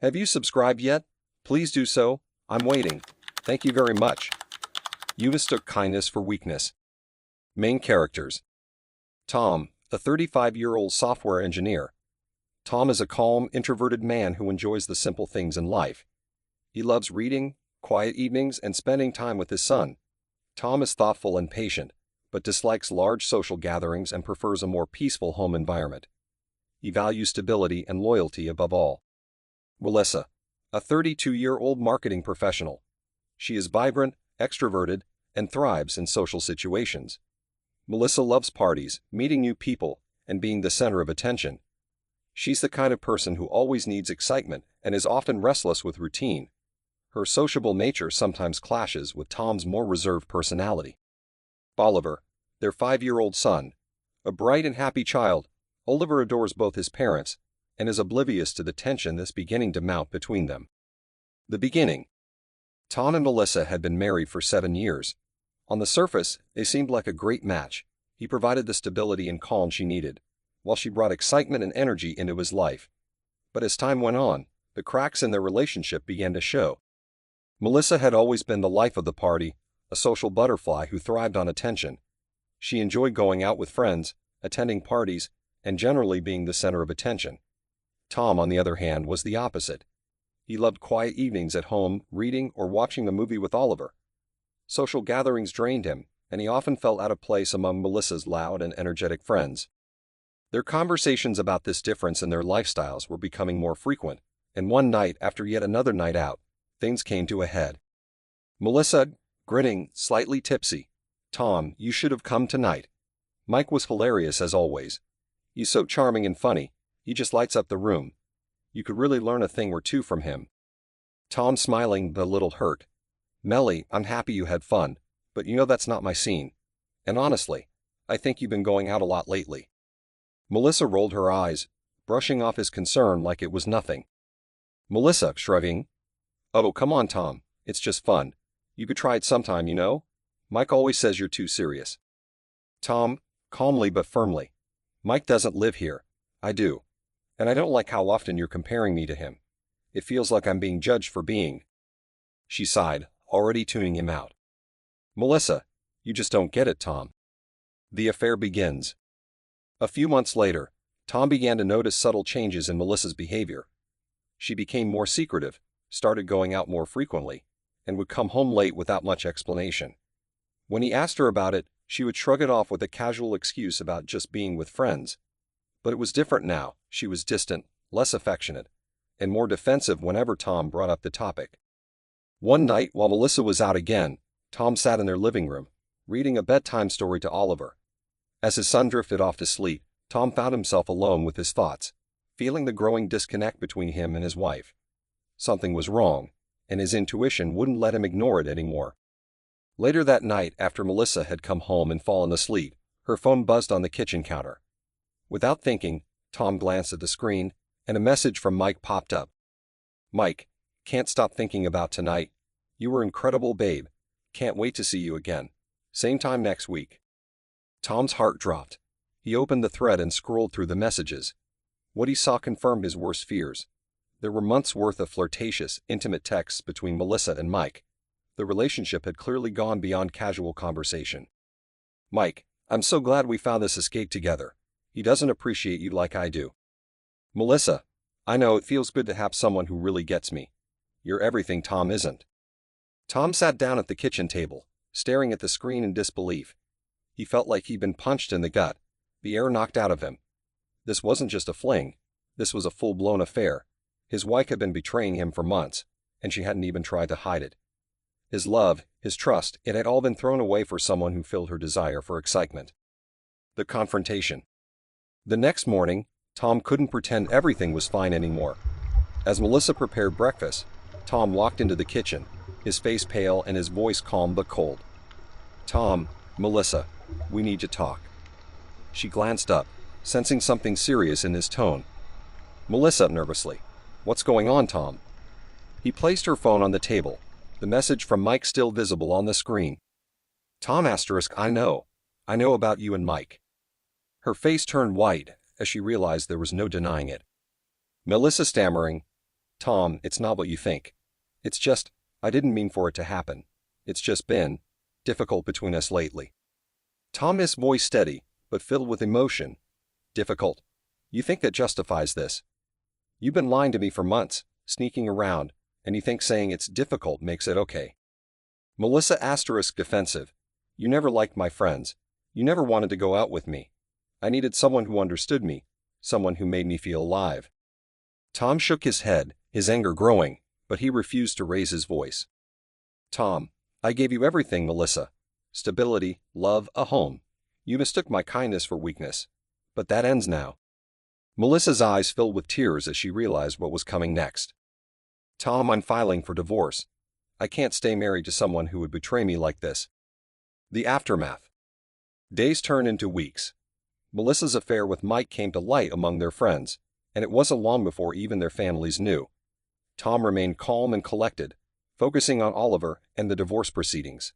Have you subscribed yet? Please do so. I'm waiting. Thank you very much. You mistook kindness for weakness. Main characters. Tom, a 35-year-old software engineer. Tom is a calm, introverted man who enjoys the simple things in life. He loves reading, quiet evenings, and spending time with his son. Tom is thoughtful and patient, but dislikes large social gatherings and prefers a more peaceful home environment. He values stability and loyalty above all. Melissa, a 32-year-old marketing professional. She is vibrant, extroverted, and thrives in social situations. Melissa loves parties, meeting new people, and being the center of attention. She's the kind of person who always needs excitement and is often restless with routine. Her sociable nature sometimes clashes with Tom's more reserved personality. Oliver, their 5-year-old son. A bright and happy child, Oliver adores both his parents and is oblivious to the tension that's beginning to mount between them. The beginning. Tom and Melissa had been married for 7 years. On the surface, they seemed like a great match. He provided the stability and calm she needed, while she brought excitement and energy into his life. But as time went on, the cracks in their relationship began to show. Melissa had always been the life of the party, a social butterfly who thrived on attention. She enjoyed going out with friends, attending parties, and generally being the center of attention. Tom, on the other hand, was the opposite. He loved quiet evenings at home, reading or watching a movie with Oliver. Social gatherings drained him, and he often felt out of place among Melissa's loud and energetic friends. Their conversations about this difference in their lifestyles were becoming more frequent, and one night after yet another night out, things came to a head. Melissa, grinning, slightly tipsy. Tom, you should have come tonight. Mike was hilarious as always. He's so charming and funny, he just lights up the room. You could really learn a thing or two from him. Tom, smiling but a little hurt. Melly, I'm happy you had fun, but you know that's not my scene. And honestly, I think you've been going out a lot lately. Melissa rolled her eyes, brushing off his concern like it was nothing. Melissa, shrugging. Oh, come on, Tom, it's just fun. You could try it sometime, you know? Mike always says you're too serious. Tom, calmly but firmly. Mike doesn't live here. I do. And I don't like how often you're comparing me to him. It feels like I'm being judged for being. She sighed, already tuning him out. Melissa, you just don't get it, Tom. The affair begins. A few months later, Tom began to notice subtle changes in Melissa's behavior. She became more secretive, started going out more frequently, and would come home late without much explanation. When he asked her about it, she would shrug it off with a casual excuse about just being with friends. But it was different now. She was distant, less affectionate, and more defensive whenever Tom brought up the topic. One night, while Melissa was out again, Tom sat in their living room, reading a bedtime story to Oliver. As his son drifted off to sleep, Tom found himself alone with his thoughts, feeling the growing disconnect between him and his wife. Something was wrong, and his intuition wouldn't let him ignore it anymore. Later that night, after Melissa had come home and fallen asleep, her phone buzzed on the kitchen counter. Without thinking, Tom glanced at the screen, and a message from Mike popped up. Mike, can't stop thinking about tonight. You were incredible, babe. Can't wait to see you again. Same time next week. Tom's heart dropped. He opened the thread and scrolled through the messages. What he saw confirmed his worst fears. There were months' worth of flirtatious, intimate texts between Melissa and Mike. The relationship had clearly gone beyond casual conversation. Mike, I'm so glad we found this escape together. He doesn't appreciate you like I do. Melissa, I know it feels good to have someone who really gets me. You're everything Tom isn't. Tom sat down at the kitchen table, staring at the screen in disbelief. He felt like he'd been punched in the gut, the air knocked out of him. This wasn't just a fling. This was a full-blown affair. His wife had been betraying him for months, and she hadn't even tried to hide it. His love, his trust, it had all been thrown away for someone who filled her desire for excitement. The confrontation. The next morning, Tom couldn't pretend everything was fine anymore. As Melissa prepared breakfast, Tom walked into the kitchen, his face pale and his voice calm but cold. Tom, Melissa, we need to talk. She glanced up, sensing something serious in his tone. Melissa, nervously. What's going on, Tom? He placed her phone on the table, the message from Mike still visible on the screen. Tom asterisk, I know about you and Mike. Her face turned white as she realized there was no denying it. Melissa stammering, Tom, it's not what you think. It's just, I didn't mean for it to happen. It's just been difficult between us lately. Tom, his voice steady, but filled with emotion. Difficult. You think that justifies this? You've been lying to me for months, sneaking around, and you think saying it's difficult makes it okay. Melissa * defensive. You never liked my friends. You never wanted to go out with me. I needed someone who understood me, someone who made me feel alive. Tom shook his head, his anger growing, but he refused to raise his voice. Tom, I gave you everything, Melissa. Stability, love, a home. You mistook my kindness for weakness. But that ends now. Melissa's eyes filled with tears as she realized what was coming next. Tom, I'm filing for divorce. I can't stay married to someone who would betray me like this. The aftermath. Days turned into weeks. Melissa's affair with Mike came to light among their friends, and it wasn't long before even their families knew. Tom remained calm and collected, focusing on Oliver and the divorce proceedings.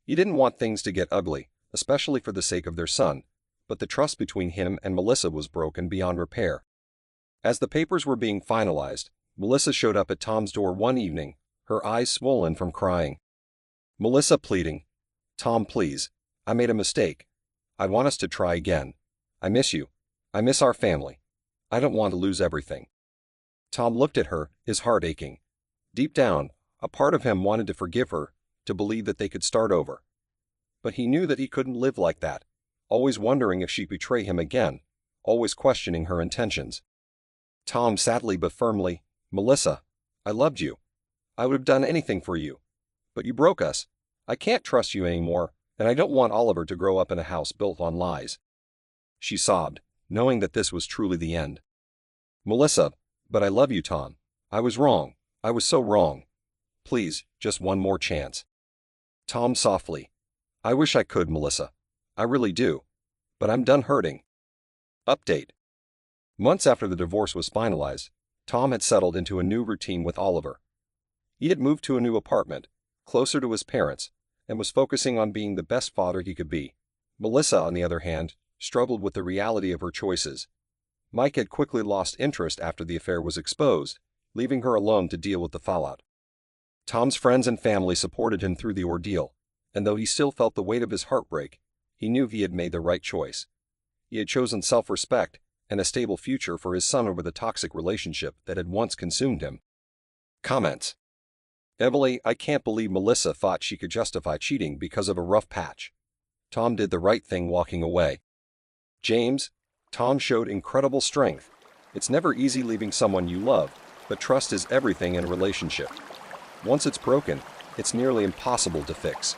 He didn't want things to get ugly, especially for the sake of their son, but the trust between him and Melissa was broken beyond repair. As the papers were being finalized, Melissa showed up at Tom's door one evening, her eyes swollen from crying. Melissa pleading, Tom, please, I made a mistake. I want us to try again. I miss you. I miss our family. I don't want to lose everything. Tom looked at her, his heart aching. Deep down, a part of him wanted to forgive her, to believe that they could start over. But he knew that he couldn't live like that, always wondering if she'd betray him again, always questioning her intentions. Tom sadly but firmly, Melissa, I loved you. I would have done anything for you. But you broke us. I can't trust you anymore, and I don't want Oliver to grow up in a house built on lies. She sobbed, knowing that this was truly the end. Melissa, but I love you, Tom. I was wrong. I was so wrong. Please, just one more chance. Tom softly. I wish I could, Melissa. I really do. But I'm done hurting. Update. Months after the divorce was finalized, Tom had settled into a new routine with Oliver. He had moved to a new apartment, closer to his parents, and was focusing on being the best father he could be. Melissa, on the other hand, struggled with the reality of her choices. Mike had quickly lost interest after the affair was exposed, leaving her alone to deal with the fallout. Tom's friends and family supported him through the ordeal, and though he still felt the weight of his heartbreak, he knew he had made the right choice. He had chosen self-respect and a stable future for his son over the toxic relationship that had once consumed him. Comments. Emily, I can't believe Melissa thought she could justify cheating because of a rough patch. Tom did the right thing walking away. James, Tom showed incredible strength. It's never easy leaving someone you love, but trust is everything in a relationship. Once it's broken, it's nearly impossible to fix.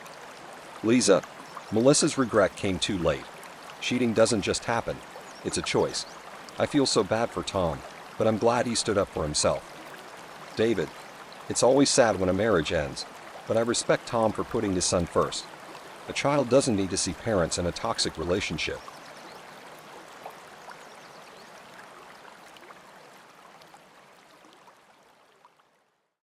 Lisa, Melissa's regret came too late. Cheating doesn't just happen, it's a choice. I feel so bad for Tom, but I'm glad he stood up for himself. David, it's always sad when a marriage ends, but I respect Tom for putting his son first. A child doesn't need to see parents in a toxic relationship.